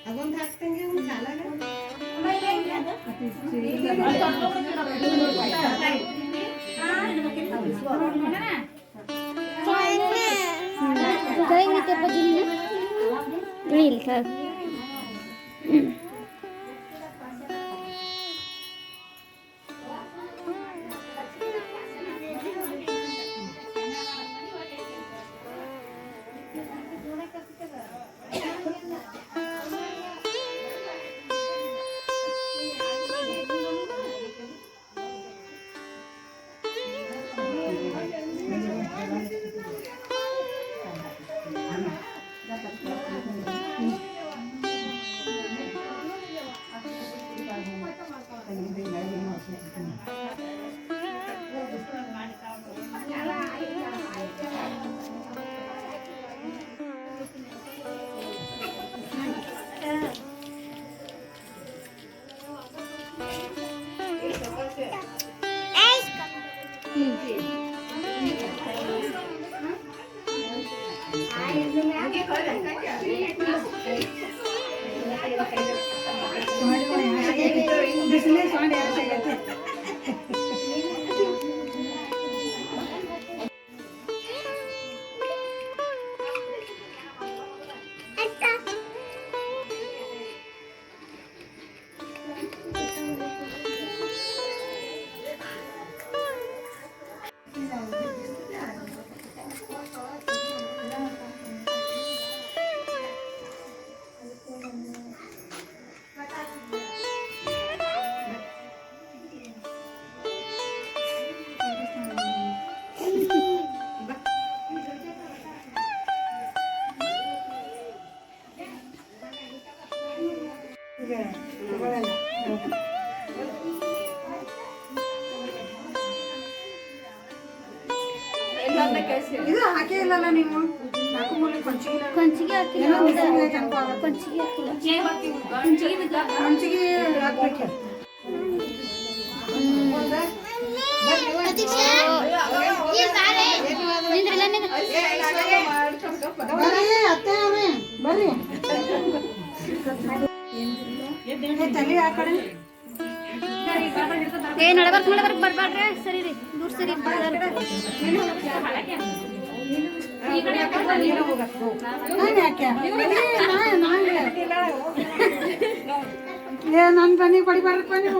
ಅದೊಂದು ಹಾಕ್ತಂಗೆ ಒಂದು ಕಾಲಾಗ ಇದು ಹಾಕೇ ಇಲ್ಲಲ್ಲ ನೀವು ಕೊಂಚಿಗೆ ಹಾಕಿಲ್ಲ ಬರ್ರಿ ತಲೆ ಆ ಕಡೆ ನಡಬರ್ಕ್ ಬರ್ಬಾಡ್ರಿ ಸರಿ ರೀ ದೂರ ಸರಿ ನನ್ ಬನ್ನಿ ಕೊಡಿಬಾರ್ದು ಬನ್ನಿ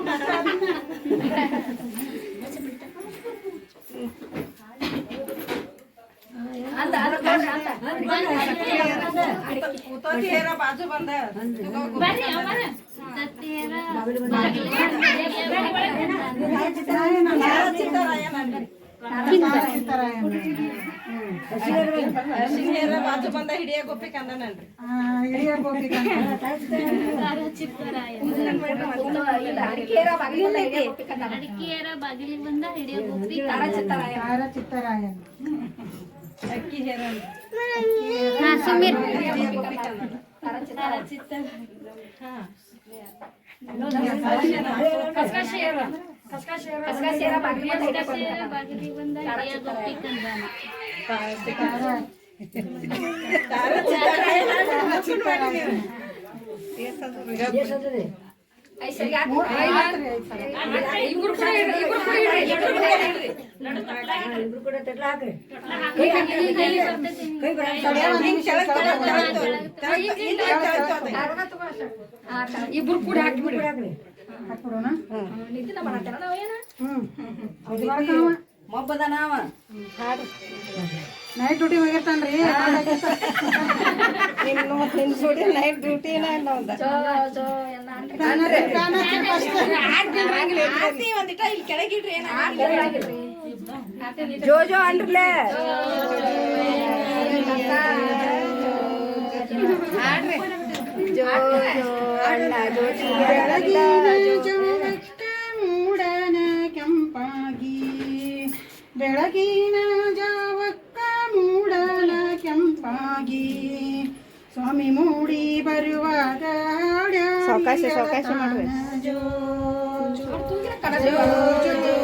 ಬಾಜು ಬಂದ ಬಾಜು ಬಂದ ಹಿಡಿಯ ಗೋಪಿ ಕಂದನನ್ರಿ ಹಿಡಿಯ ಗೋಪಿ ಅಡಿಕೆಯರ ಬಾಗಿಲಿಗೆ ಬಂದ ಹಿಡಿಯ ಗೋಪಿ ಚಿತ್ತರಾಯನ್ ಅಕ್ಕಿ ಹೇರ ಸುಮೀರ್ ಬಾಗಿಲಿಗೆ ಬಂದ ಹಿಡಿಯ ಗೋಪಿ ಕಂದನ ಇಬ್ರು ಕೂಡ ಹಾಕ್ಬಿಡ್ರಿ ಹಾಕ್ಬಿಡೋಣ ಮೊಬ್ಬದ ನಾವ ನೈಟ್ ಡ್ಯೂಟಿ ಹೋಗಿರ್ತಾನ್ರಿ ನಿನ್ನ ಜೋಡಿ ನೈಟ್ ಡ್ಯೂಟಿನ ಜೋ ಜೋ ಅನ್ರಲೇ ಜೋ ಜೋ ಅಣ್ಣ ಮೂಡನ ಕೆಂಪಾಗಿ ಬೆಳಗಿನ ಜಾವಕ್ಕ ಮೂಡನ ಕೆಂಪಾಗಿ ಸ್ವಾಮಿ ಮೂಡಿ ಬರುವಾಗ ಸಾವಕಾಶ ಮಾಡ್ರಿ ಜೋ ಜೋ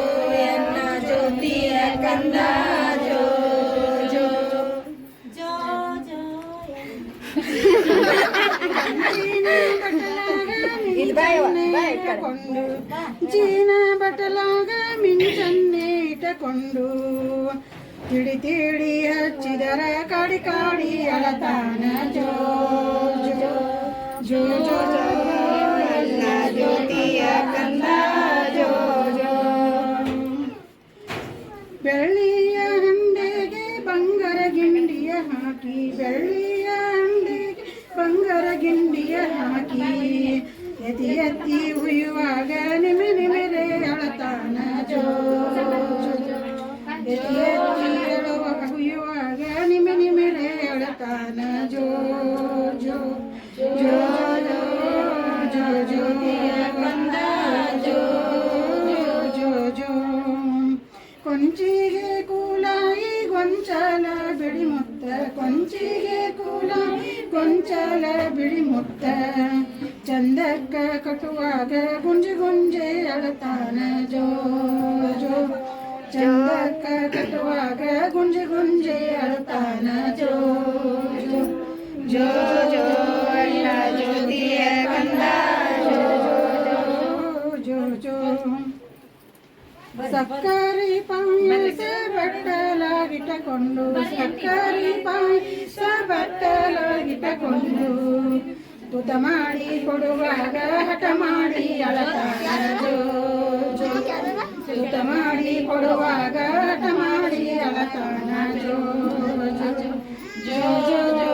ಎನ್ನ ಜ್ಯೋತಿಯ ಕಂದ ಜೋ ಜೋ ಇಟ್ಟಕೊಂಡು ಚೀನ ಬಟಲಾಗ ಮಿಂಚನ್ನೇ ಇಟ್ಟಕೊಂಡು ತಿಳಿ ತಿಳಿ ಹಚ್ಚಿದರ ಕಾಡಿ ಕಾಡಿ ಅಳತಾನ ಜೋ ಜೋ ಜೋ ಜೋ ಎಲ್ಲ ಜ್ಯೋತಿಯ ಕಂದ ಜೋ ಜೋ ಬೆಳ್ಳಿಯ ಹಂಡೆಗೆ ಬಂಗಾರ ಗಿಂಡಿಯ ಹಾಕಿ ಬೆಳ್ಳಿಯ ಹಂಡೆಗೆ ಬಂಗಾರ ಗಿಂಡಿಯ ಹಾಕಿ ಎತ್ತಿ ಎತ್ತಿ ಉಯ್ಯುವಾಗ ನಿಮೆ ನಿಮೆರೆ ಅಳತಾನ ಜೋ ಎತ್ತಿ ಎತ್ತಿ ಉಯ್ಯುವಾಗ ನಿಮೆ ನಿಮೆರೆ ಅಳತಾನ ಜೋ ಜೋ ಜೋ ಜೋ ಜ್ಯೋತಿಯ ಕಂದ ಜೋ ಜೋ ಜೋ ಕೊಂಚಿಗೆ ಕೂಲಾಯಿ ಗೊಂಚಲ ಬಿಡಿ ಮುತ್ತ ಕೊಂಚಿಗೆ ಕೂಲಾಯಿ ಗೊಂಚಲ ಬಿಡಿ ಮುತ್ತ ಚಂದಕ್ಕ ಕಟ್ಟುವಾಗ ಗುಂಜೆ ಗುಂಜೆ ಅಳತಾನ ಜೋ ಜೋ ಚಂದಕ್ಕ ಕಟ್ಟುವಾಗ ಗುಂಜೆ ಗುಂಜೆ ಅಳತಾನ ಜೋ ಜೋ ಜೋ ಜೋ ಅಣ್ಣ ಜ್ಯೋತಿಯ ಕಂದ ಜೋ ಜೋ ಜೋ ಸಕ್ಕರೆ ಪಾಯಸ ಬಟ್ಟಲಾಗಿಟ್ಟಕೊಂಡು ಸಕ್ಕರೆ ಪಾಯಸ ಬಟ್ಟಲಾಗಿಟ್ಟಕೊಂಡು ತುತ ಮಾಡಿ ಕೊಡುವಾಗ ಹಠ ಮಾಡಿ ಅಳತಾನ ಜೋ ಜೋ ತುತ ಮಾಡಿ ಕೊಡುವಾಗ ಹಠ ಮಾಡಿ ಅಳತಾನ ಜೋ ಜೋ ಜೋ ಜೋ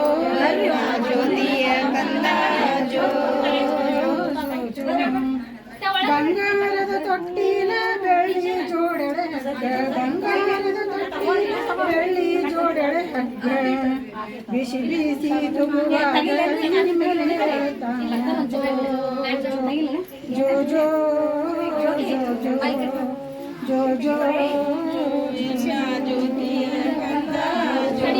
ಜ್ಯೋತಿಯ ಕಂದ ಜೋ ಜೋ ಬಂಗಾರದ ತೊಟ್ಟಿಲ ಬೆಳ್ಳಿ ಜೋಡಳೆ ಹಗ್ಗ ಬಂಗಾರದ ತೊಟ್ಟಿಲ ಬೆಳ್ಳಿ ಜೋಡಳೆ ಹಗ್ಗ ಬಿಸಿ ಬಿಸಿ ತುಗುವಾಗ ಮೇಲೆ ಅಳತಾನ ಜೋ ಜೋ ಜೋ ಜೋ ಜೋ ಜೋ ಜ್ಯೋತಿಯ ಕಂದ ಜೋ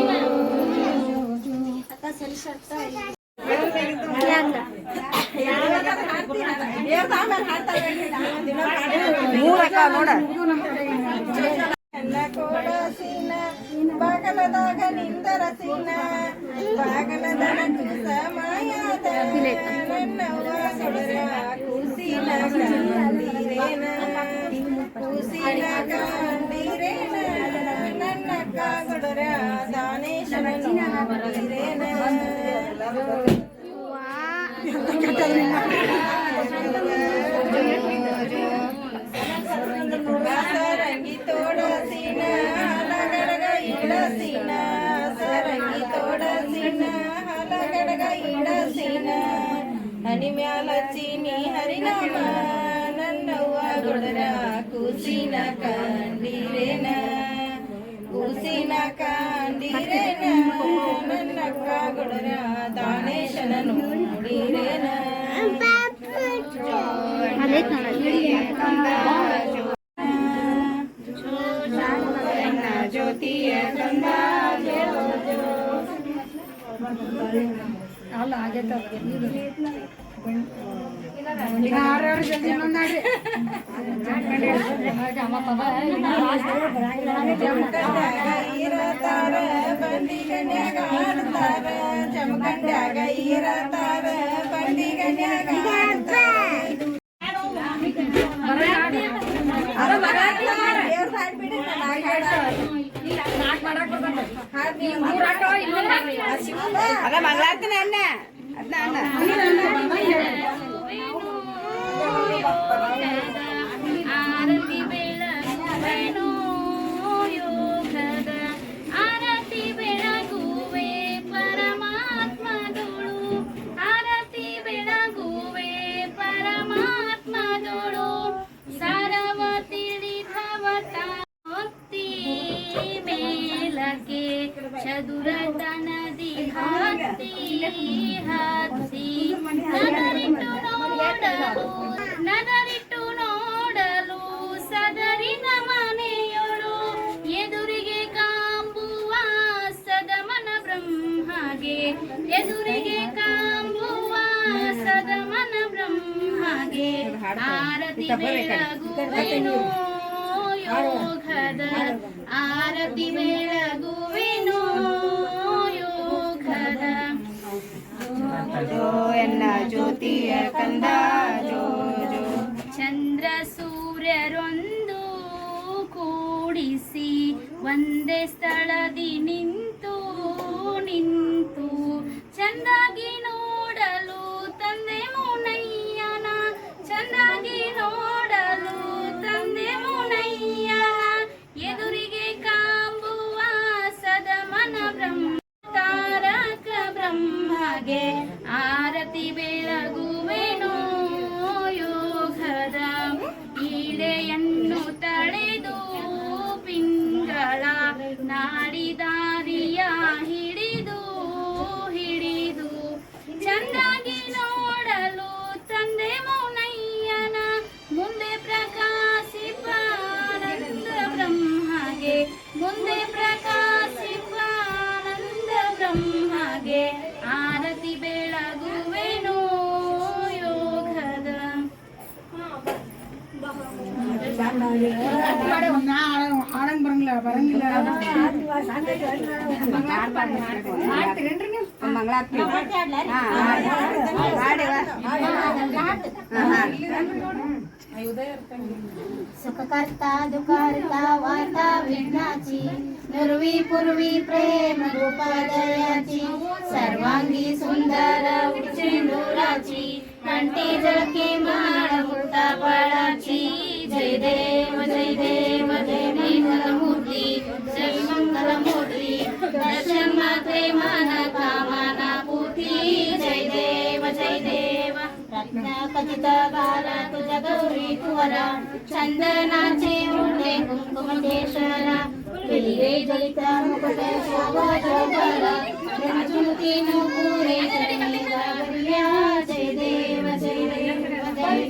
ಕೋಡಸಿನ ಬಾಗಲದಾಗ ನಿಂದರಸಿನ ಬಾಗಲದ ಸಮಯದ ನನ್ನವ್ವ ಸುಡರ ಕೂಸಿನ ಕಂದಿರೇನ ಕೂಸಿನ ಕಂದಿರೇನ ನನ್ನ ಕಾಗುಡರ ದಾನೇಶನ ನೋಡಿರೇನ ಸರಂಗಿ ತೋಡಸಿನ ಹಲಗಡಗ ಇಡಸಿನ ಸರಂಗಿ ತೋಡಸಿನ ಹಲಗಡಗ ಇಡಸಿನ ಹನಿ ಮ್ಯಾಲ ಚೀನಿ ಹರಿನಾಮ ನನ್ನವ್ವ ಗುಡರ ಕೂಸಿನ ಕಂಡಿರೇನ ಕೂಸಿನ ಕಂಡಿರೇನ ನನ್ನಕ್ಕ ಗುಡರ ದಾನೇಶನ ನೋಡಿರೇನ ಜ್ಯೋತಿಯ ಕಂದ ಅಲ್ಲ ಆಗೈತ ಆರಾರು ಜಲ್ದಿ ಇನ್ನೊಂದಾಡ್ರಿ ಇರತಾರ ಬಂಡಿಗನ್ಯಾಗ ಆಡ್ತಾರ ಜಮಖಂಡ್ಯಾಗ ಇರತಾರ ಬಂಡಿಗನ್ಯಾಗ ಅದ ಮಂಗಳಾರತಿನ ಅಣ್ಣ ಅದನ್ನ ಆರತಿ ಬೆಳಗುವೆನು ಯೋಗದ ಆರತಿ ಬೆಳಗುವೆ ಪರಮಾತ್ಮದೊಳು ಆರತಿ ಬೆಳಗುವೆ ಪರಮಾತ್ಮದೊಳು ಸಾರವ ತಿಳಿದವತಿ ಮೇಲಕ್ಕೆ ಚದುರತನದಿ ಹತ್ತಿ ಹತ್ತಿ ನದರಿಟ್ಟು ನೋಡಲು ಸದರಿನ ಮನೆಯೊಳು ಎದುರಿಗೆ ಕಾಂಬುವ ಸದಮನ ಬ್ರಹ್ಮಗೆ ಎದುರಿಗೆ ಕಾಂಬುವ ಸದಮನ ಬ್ರಹ್ಮಗೆ ಆರತಿ ಬೆಳಗುವೆನು ಯೋಗದ ಆರತಿ ಬೆಳಗುವೆನು ಯೋಗದ ಜೋ ಎನ್ನ ಜ್ಯೋತಿಯ ಕಂದ ಜೋ ಜೋ ಬ್ರಹ್ಮಗೆ ಆರತಿ ಬೆಳಗುವೆನೋ ಯೋಗದ ಈಳೆಯನ್ನು ತಳೆದು ಪಿಂಗಳ ನಾಡಿದಾರಿಯ ಹಿಡಿದು ಚಂದಾಗಿ ನೋಡಲು ತಂದೆ ಮೌನಯ್ಯನ ಮುಂದೆ ಪ್ರಕಾಶಿಪಾನಂದ ಬ್ರಹ್ಮಗೆ ಮುಂದೆ ಪ್ರಕಾಶಿಪಾನಂದ ಬ್ರಹ್ಮಗೆ ಆರತಿ ಬೆಳಗುವೆನೋ ಯೋಗದ ಹಾಡಂಗ್ ಬರಂಗಿಲ್ಲ ಮಂಗಳಾರತಿ सुखकर्ता दुःखहर्ता वार्ता विघ्नाची नुरवी पूर्वी प्रेम रूपादयाची सर्वांगी सुंदर चेंडुराची कंठी झळके माळ मुक्ता बाळाची जय देव जय देव जय मंगलमूर्ती जय मंगलमूर्ती दर्शन मात्रे माना कामना पूर्ती जय देव रत्न कथित बाल तुझ गौरी कुवरा चंदनाचे उंडे कुंकुमकेशरा पिलिगे जलित मुकुट शोभा ज्योती नुपुरे जय देव जय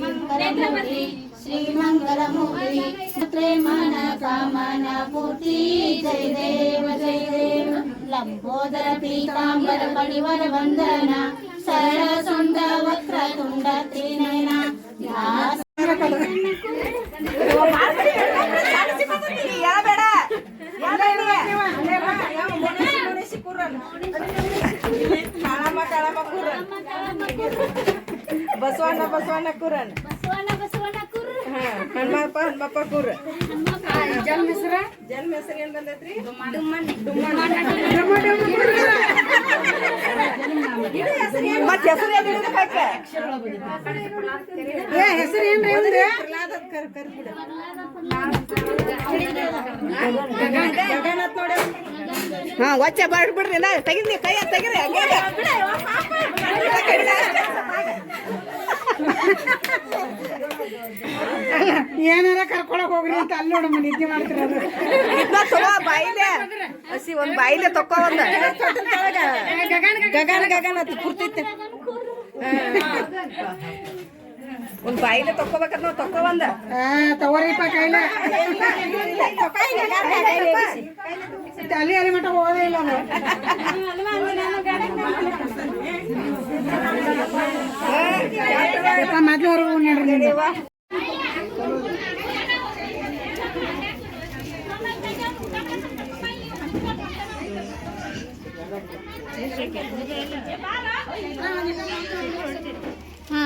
मंगलमूर्ती श्री मंगलमूर्ती पुत्रे मन कामना पूर्ती जय देव लंबोदर पीतांबर मणिवर वंदना सरळ सुंद वक्र तुंड त्रिनयना ಬಸವಣ್ಣ ಕುರನ್ ಹನುಮಪ್ಪ ಕುರ್ ಜನ್ಮ ಹೆಸರು ಏನ್ ಬಂದೈತ್ರಿ ಮತ್ ಹೆಸರು ಹೆಸರು ಏನ್ರಿ ಹಾ ಒಚ್ಚ ಬರ್ಬಿಡ್ರಿ ನಾ ತೆಗಿದ್ನಿ ಕೈ ತೆಗಿರಿ ಏನಾರ ಕರ್ಕೊಳಕ್ ಹೋಗ್ರಿ ಅಂತ ಅಲ್ಲಿ ನೋಡಮ್ಮ ನಿದ್ದೆ ಮಾಡ್ತಿರೋದು ಬಾಯಿಲೆ ಹಸಿ ಒಂದ್ ಬಾಯಿಲೆ ತಕ್ಕೋ ಒಂದ ಗಗನ ಕುರ್ತೈತೆ ಒಂದ್ ಬಾಯಿಲೆ ತಕ್ಕೋಬೇಕಂತ ನಾವ್ ತಕ್ಕೋ ಒಂದ ತಗೋರಿಪ್ಪ ಕೈಲೆ ಅಲ್ಲಿ ಮಠ ಹೋಗೋದೇ ಇಲ್ಲ ಮೊದ್ಲು ಹೊರಗೆ ನೋಡ್ರಿ ಹಾ